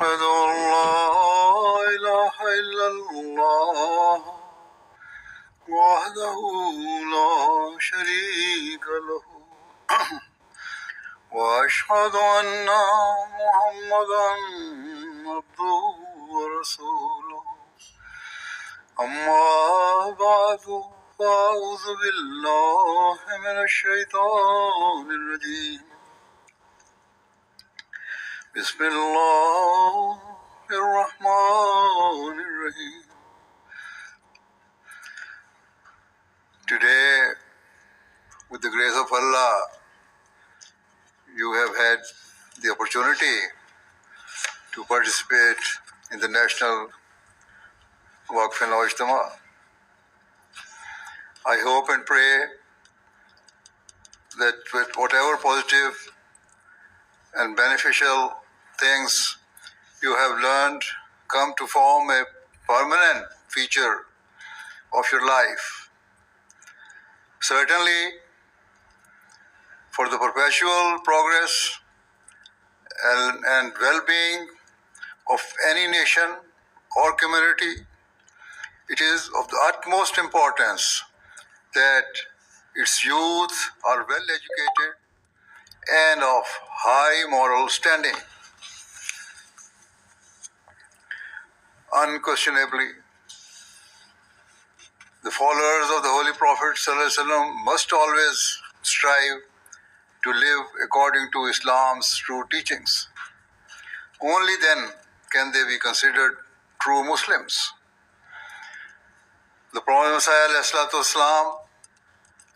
أشهد أن لا إله إلا الله وحده لا شريك له وأشهد أن محمدا عبده ورسوله أما بعد فأعوذ بالله من الشيطان الرجيم بسم الله الرحمن الرحيم. Today, with the grace of Allah, you have had the opportunity to participate in the National Waqf-E-Nau Ijtema. I hope and pray that with whatever positive and beneficial things you have learned come to form a permanent feature of your life. Certainly, for the perpetual progress and well-being of any nation or community, it is of the utmost importance that its youth are well educated and of high moral standing. Unquestionably, the followers of the Holy Prophet ﷺ must always strive to live according to Islam's true teachings. Only then can they be considered true Muslims. The Prophet ﷺ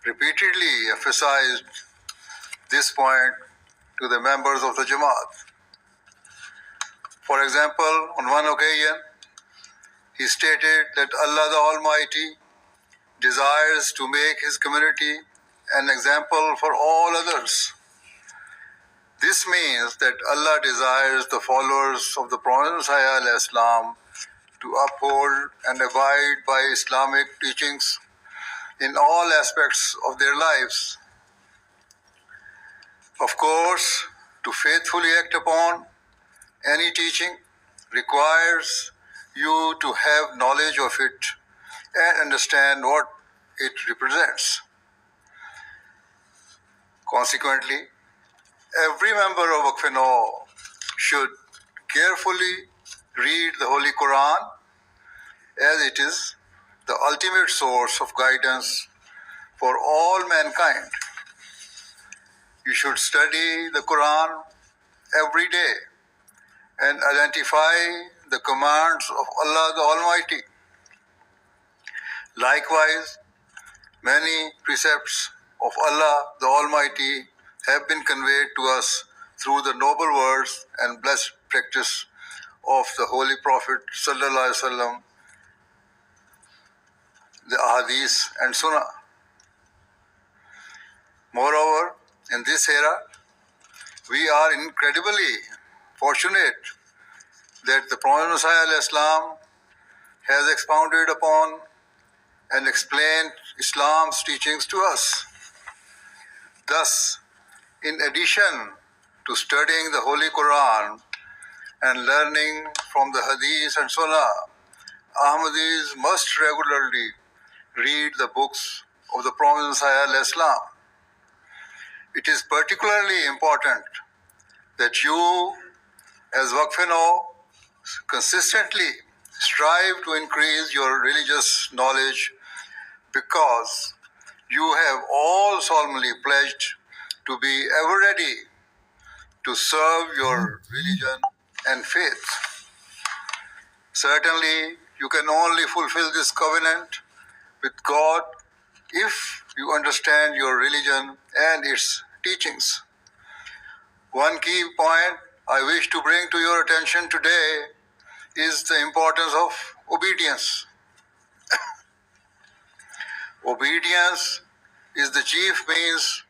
repeatedly emphasized this point to the members of the Jamaat. For example, on one occasion, he stated that Allah the Almighty desires to make His community an example for all others. This means that Allah desires the followers of the Prophet ﷺ to uphold and abide by Islamic teachings in all aspects of their lives. Of course, to faithfully act upon any teaching requires you to have knowledge of it and understand what it represents. Consequently, every member of Waqf-E-Nau should carefully read the Holy Quran, as it is the ultimate source of guidance for all mankind. You should study the Quran every day and identify the commands of Allah the Almighty. Likewise, many precepts of Allah the Almighty have been conveyed to us through the noble words and blessed practice of the Holy Prophet ﷺ, the Ahadith and Sunnah. Moreover, in this era, we are incredibly fortunate that the Prophet ﷺ has expounded upon and explained Islam's teachings to us. Thus, in addition to studying the Holy Quran and learning from the Hadith and Sunnah, Ahmadis must regularly read the books of the Prophet ﷺ. It is particularly important that you, as Waqf-E-Nau, consistently strive to increase your religious knowledge, because you have all solemnly pledged to be ever ready to serve your religion and faith. Certainly, you can only fulfill this covenant with God if you understand your religion and its teachings. One key point I wish to bring to your attention today is the importance of obedience. Obedience is the chief means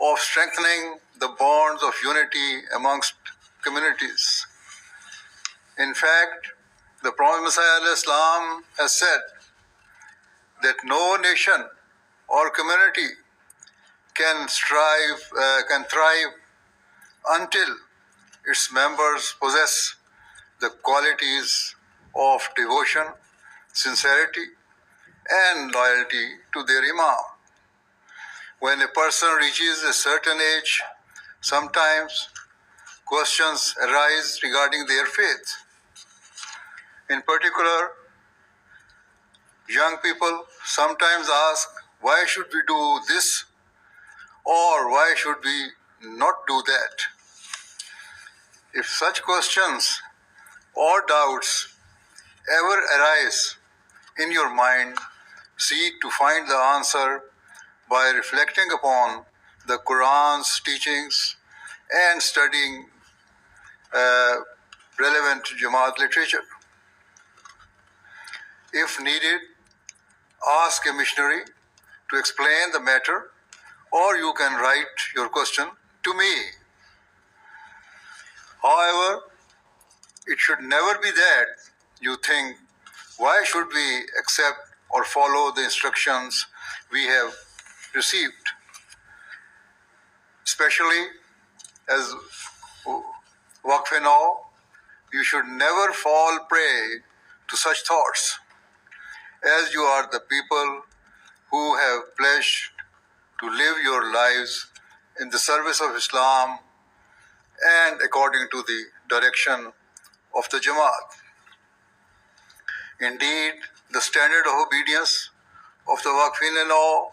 of strengthening the bonds of unity amongst communities. In fact, the Prophet ﷺ has said that no nation or community can thrive until its members possess the qualities of devotion, sincerity, and loyalty to their Imam. When a person reaches a certain age, sometimes questions arise regarding their faith. In particular, young people sometimes ask, why should we do this or why should we not do that? If such questions or doubts ever arise in your mind, seek to find the answer by reflecting upon the Quran's teachings and studying relevant Jamaat literature. If needed, ask a missionary to explain the matter, or you can write your question to me. However, it should never be that you think, why should we accept or follow the instructions we have received? Especially as Waqf-E-Nau, you should never fall prey to such thoughts, as you are the people who have pledged to live your lives in the service of Islam and according to the direction of the Jamaat. Indeed, the standard of obedience of the Waqf-E-Nau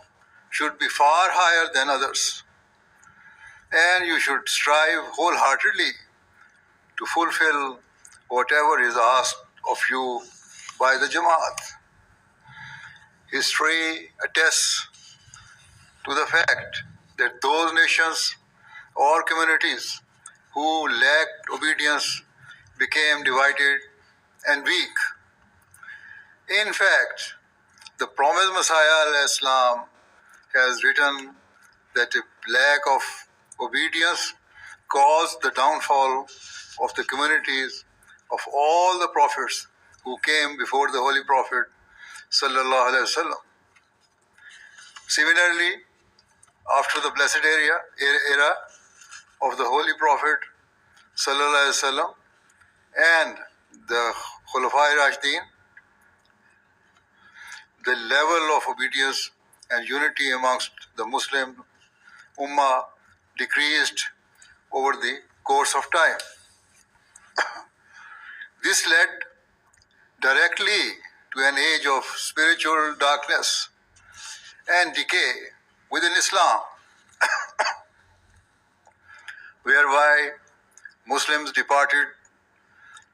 should be far higher than others, and you should strive wholeheartedly to fulfill whatever is asked of you by the Jamaat. History attests to the fact that those nations or communities who lacked obedience became divided and weak. In fact, the promised Messiah Islam has written that a lack of obedience caused the downfall of the communities of all the prophets who came before the Holy Prophet sallallahu alaihi wasallam. Similarly, after the blessed era of the Holy Prophet sallallahu alaihi wasallam and the Khalafat Rashidin, the level of obedience and unity amongst the Muslim Ummah decreased over the course of time. This led directly to an age of spiritual darkness and decay within Islam, whereby Muslims departed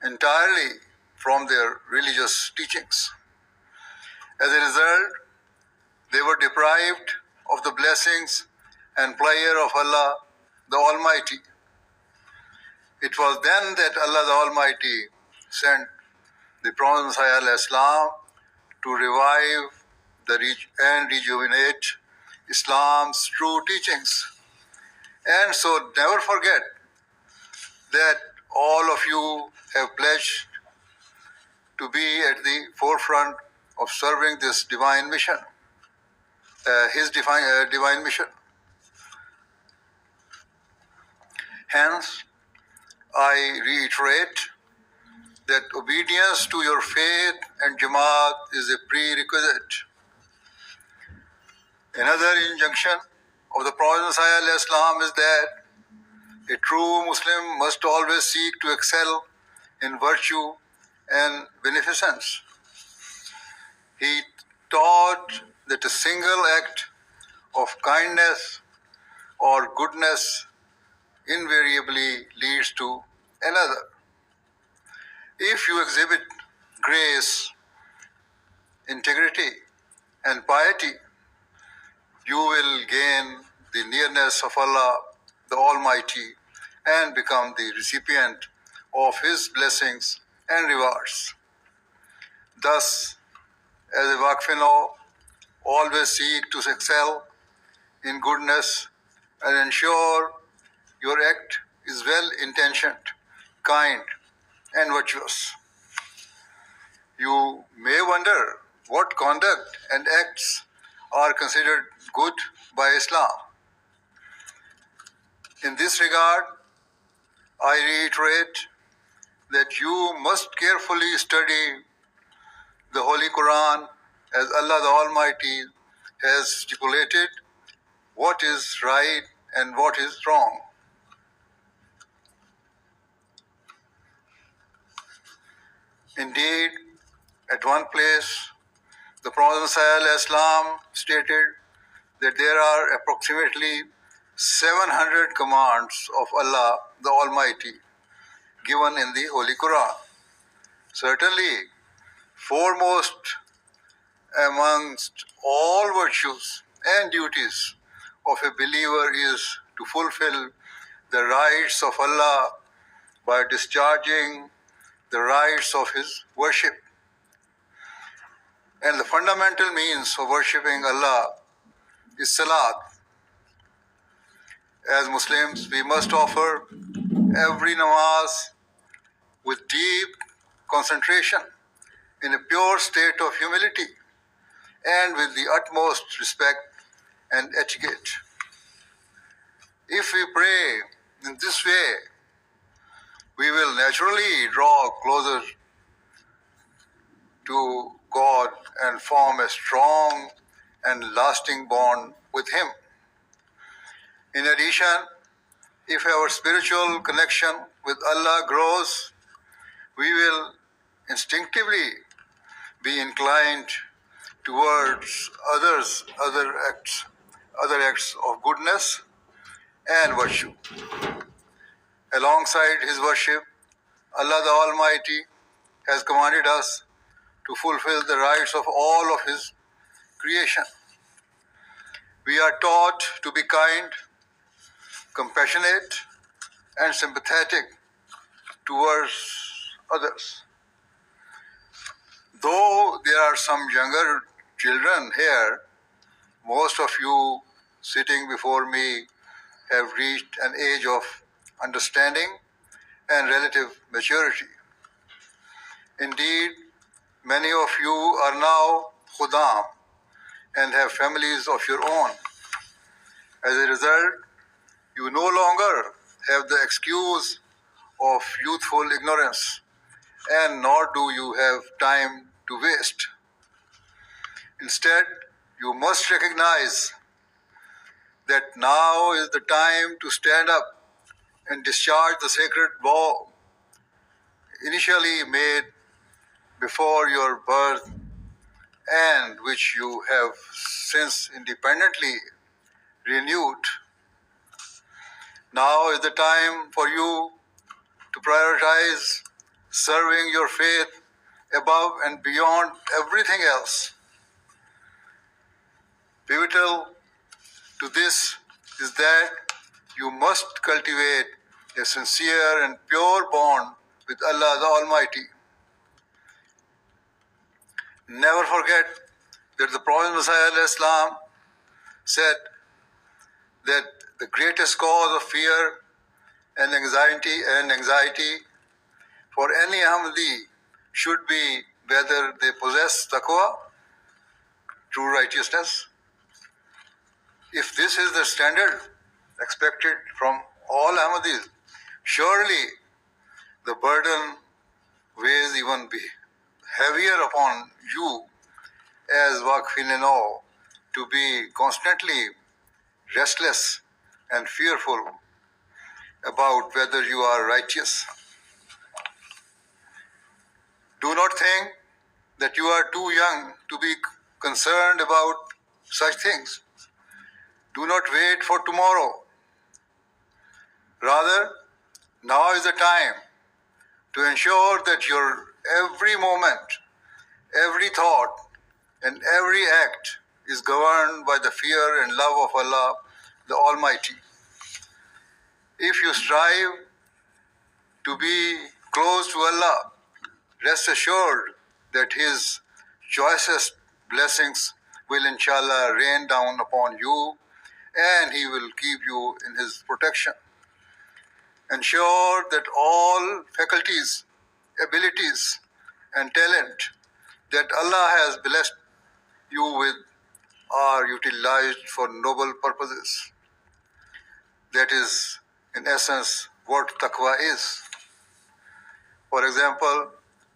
entirely from their religious teachings. As a result, they were deprived of the blessings and pleasure of Allah the Almighty. It was then that Allah the Almighty sent the Prophet Messiah Islam to revive and rejuvenate Islam's true teachings. And so never forget that all of you have pledged to be at the forefront of serving this divine mission, his divine mission. Hence, I reiterate that obedience to your faith and Jamaat is a prerequisite. Another injunction of the Prophet Messiah Islam is that a true Muslim must always seek to excel in virtue and beneficence. He taught that a single act of kindness or goodness invariably leads to another. If you exhibit grace, integrity, and piety, you will gain the nearness of Allah the Almighty and become the recipient of His blessings and rewards. Thus, as a Waqf-E-Nau, always seek to excel in goodness and ensure your act is well-intentioned, kind, and virtuous. You may wonder what conduct and acts are considered good by Islam. In this regard, I reiterate that you must carefully study the Holy Quran as Allah the Almighty has stipulated what is right and what is wrong. Indeed, at one place, the Prophet ﷺ stated that there are approximately 700 commands of Allah the Almighty given in the Holy Quran. Certainly, foremost amongst all virtues and duties of a believer is to fulfill the rights of Allah by discharging the rights of His worship. And the fundamental means of worshipping Allah is salat. As Muslims, we must offer every namaz with deep concentration in a pure state of humility and with the utmost respect and etiquette. If we pray in this way, we will naturally draw closer to God and form a strong and lasting bond with Him. In addition, if our spiritual connection with Allah grows, we will instinctively be inclined towards other acts of goodness and virtue. Alongside His worship, Allah the Almighty has commanded us to fulfill the rights of all of His creation. We are taught to be kind, compassionate, and sympathetic towards others. Though there are some younger children here, most of you sitting before me have reached an age of understanding and relative maturity. Indeed, many of you are now khudam and have families of your own. As a result, you no longer have the excuse of youthful ignorance, and nor do you have time to waste. Instead, you must recognize that now is the time to stand up and discharge the sacred vow initially made before your birth and which you have since independently renewed. Now is the time for you to prioritize serving your faith above and beyond everything else. Pivotal to this is that you must cultivate a sincere and pure bond with Allah the Almighty. Never forget that the Prophet Muhammad said that the greatest cause of fear and anxiety for any Ahmadi should be whether they possess taqwa, true righteousness. If this is the standard expected from all Ahmadis, surely the burden weighs even heavier upon you as Waqf-E-Nau to be constantly restless and fearful about whether you are righteous. Do not think that you are too young to be concerned about such things. Do not wait for tomorrow. Rather, now is the time to ensure that your every moment, every thought, and every act is governed by the fear and love of Allah the Almighty. If you strive to be close to Allah, rest assured that His choicest blessings will inshallah rain down upon you, and He will keep you in His protection. Ensure that all faculties, abilities, and talent that Allah has blessed you with are utilized for noble purposes. That is, in essence, what taqwa is. For example,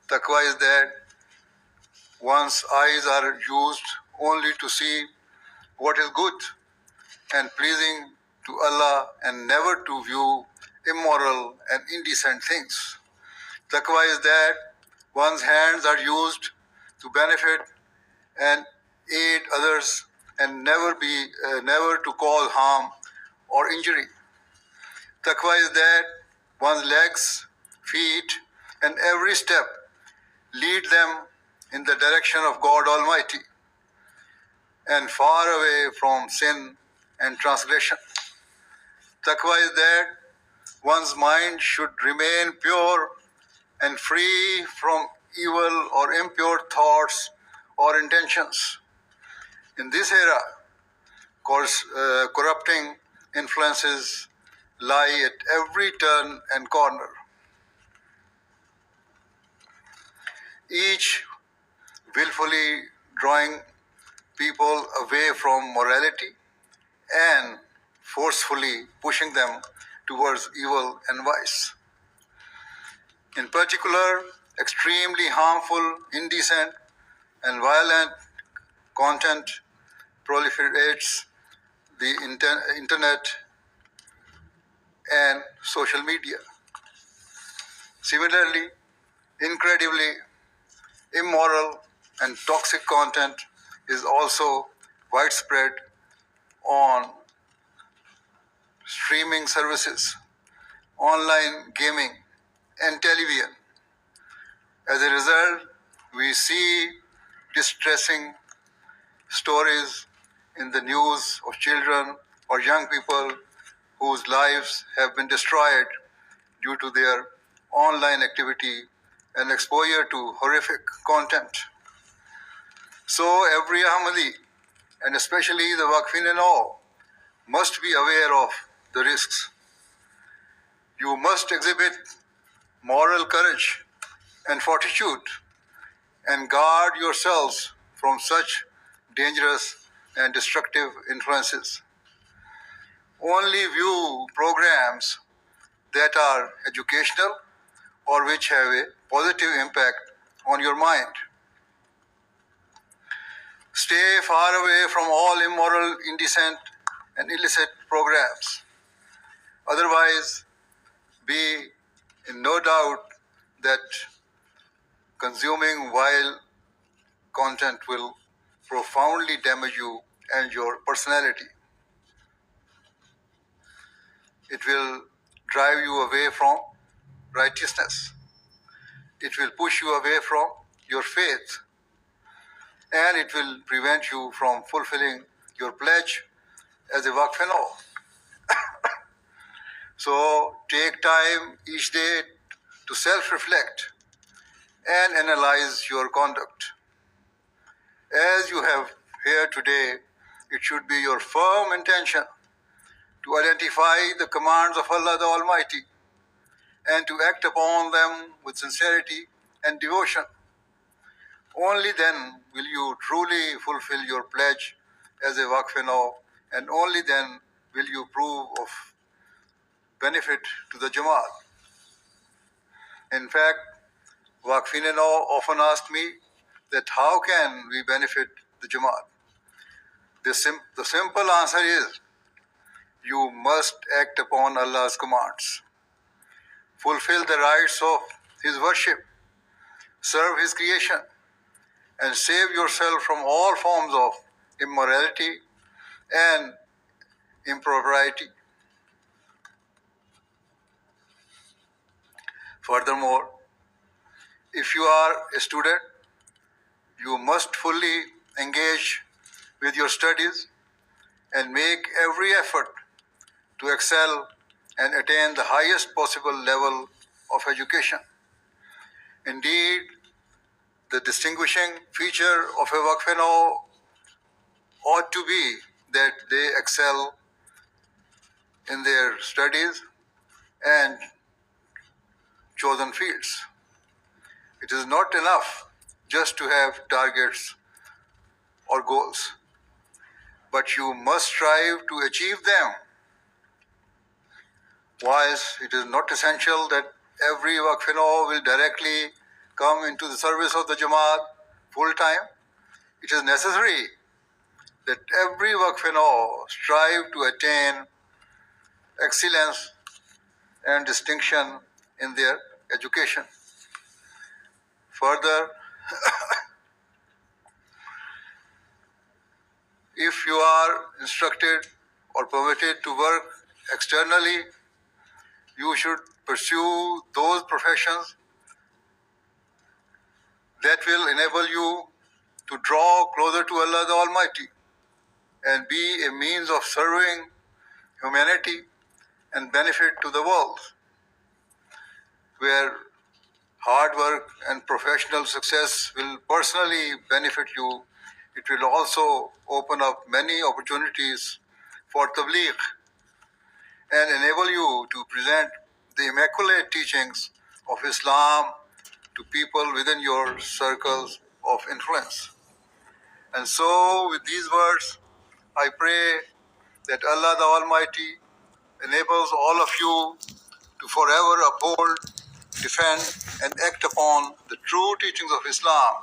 taqwa is that one's eyes are used only to see what is good and pleasing to Allah and never to view immoral and indecent things. Taqwa is that one's hands are used to benefit and aid others and never to cause harm or injury. Taqwa is that one's legs, feet, and every step lead them in the direction of God Almighty and far away from sin and transgression. Taqwa is that one's mind should remain pure and free from evil or impure thoughts or intentions. In this era, corrupting influences lie at every turn and corner. Each willfully drawing people away from morality and forcefully pushing them towards evil and vice. In particular, extremely harmful, indecent, and violent content proliferates the internet and social media. Similarly, incredibly immoral and toxic content is also widespread on streaming services, online gaming, and television. As a result, we see distressing stories in the news of children or young people whose lives have been destroyed due to their online activity and exposure to horrific content. So every Ahmadi, and especially the Waqf-E-Nau, must be aware of the risks. You must exhibit moral courage and fortitude and guard yourselves from such dangerous and destructive influences. Only view programs that are educational or which have a positive impact on your mind. Stay far away from all immoral, indecent, and illicit programs. Otherwise, be in no doubt that consuming vile content will profoundly damage you and your personality. It will drive you away from righteousness. It will push you away from your faith. And it will prevent you from fulfilling your pledge as a Waqf-E-Nau. So take time each day to self-reflect and analyze your conduct. As you have here today, it should be your firm intention to identify the commands of Allah the Almighty and to act upon them with sincerity and devotion. Only then will you truly fulfill your pledge as a Waqf-E-Nau, and only then will you prove of benefit to the Jamaat. In fact, Waqf-E-Nau often asked me that how can we benefit the Jamaat? The simple answer is, you must act upon Allah's commands. Fulfill the rights of His worship, serve His creation, and save yourself from all forms of immorality and impropriety. Furthermore, if you are a student, you must fully engage with your studies and make every effort to excel and attain the highest possible level of education. Indeed, the distinguishing feature of a Waqf-E-Nau ought to be that they excel in their studies and chosen fields. It is not enough just to have targets or goals, but you must strive to achieve them. Whilst it is not essential that every Waqf-E-Nau will directly come into the service of the Jamaat full time. It is necessary that every Waqf-E-Nau strive to attain excellence and distinction in their education. Further, if you are instructed or permitted to work externally, you should pursue those professions that will enable you to draw closer to Allah the Almighty and be a means of serving humanity and benefit to the world, where hard work and professional success will personally benefit you. It will also open up many opportunities for tabligh and enable you to present the immaculate teachings of Islam to people within your circles of influence. And so, with these words, I pray that Allah the Almighty enables all of you to forever uphold, defend, and act upon the true teachings of Islam.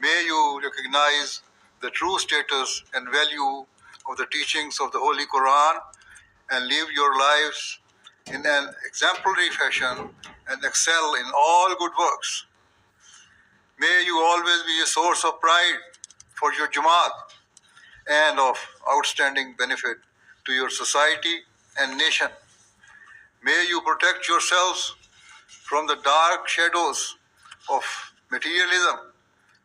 May you recognize the true status and value of the teachings of the Holy Quran and live your lives in an exemplary fashion and excel in all good works. May you always be a source of pride for your Jamaat and of outstanding benefit to your society and nation. May you protect yourselves from the dark shadows of materialism,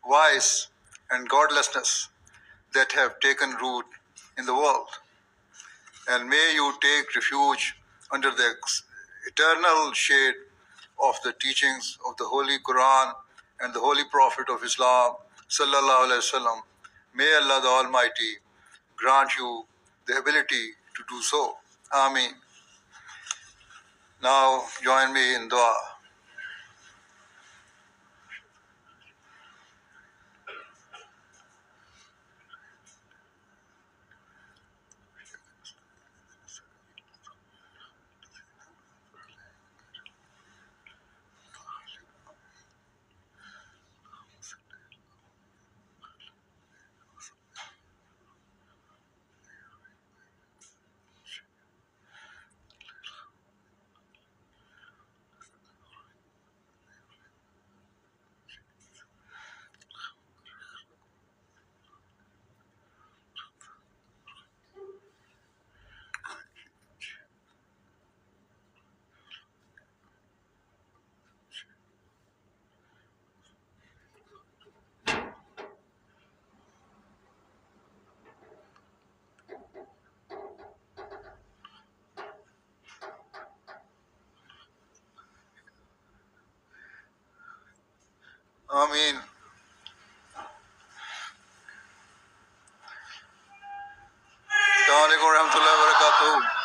vice, and godlessness that have taken root in the world. And may you take refuge under the eternal shade of the teachings of the Holy Quran and the Holy Prophet of Islam, sallallahu alaihi wasallam. May Allah the Almighty grant you the ability to do so. Ameen. Now join me in dua. Ameen. Assalamu alaikum wa rahmatullahi wa barakatuh.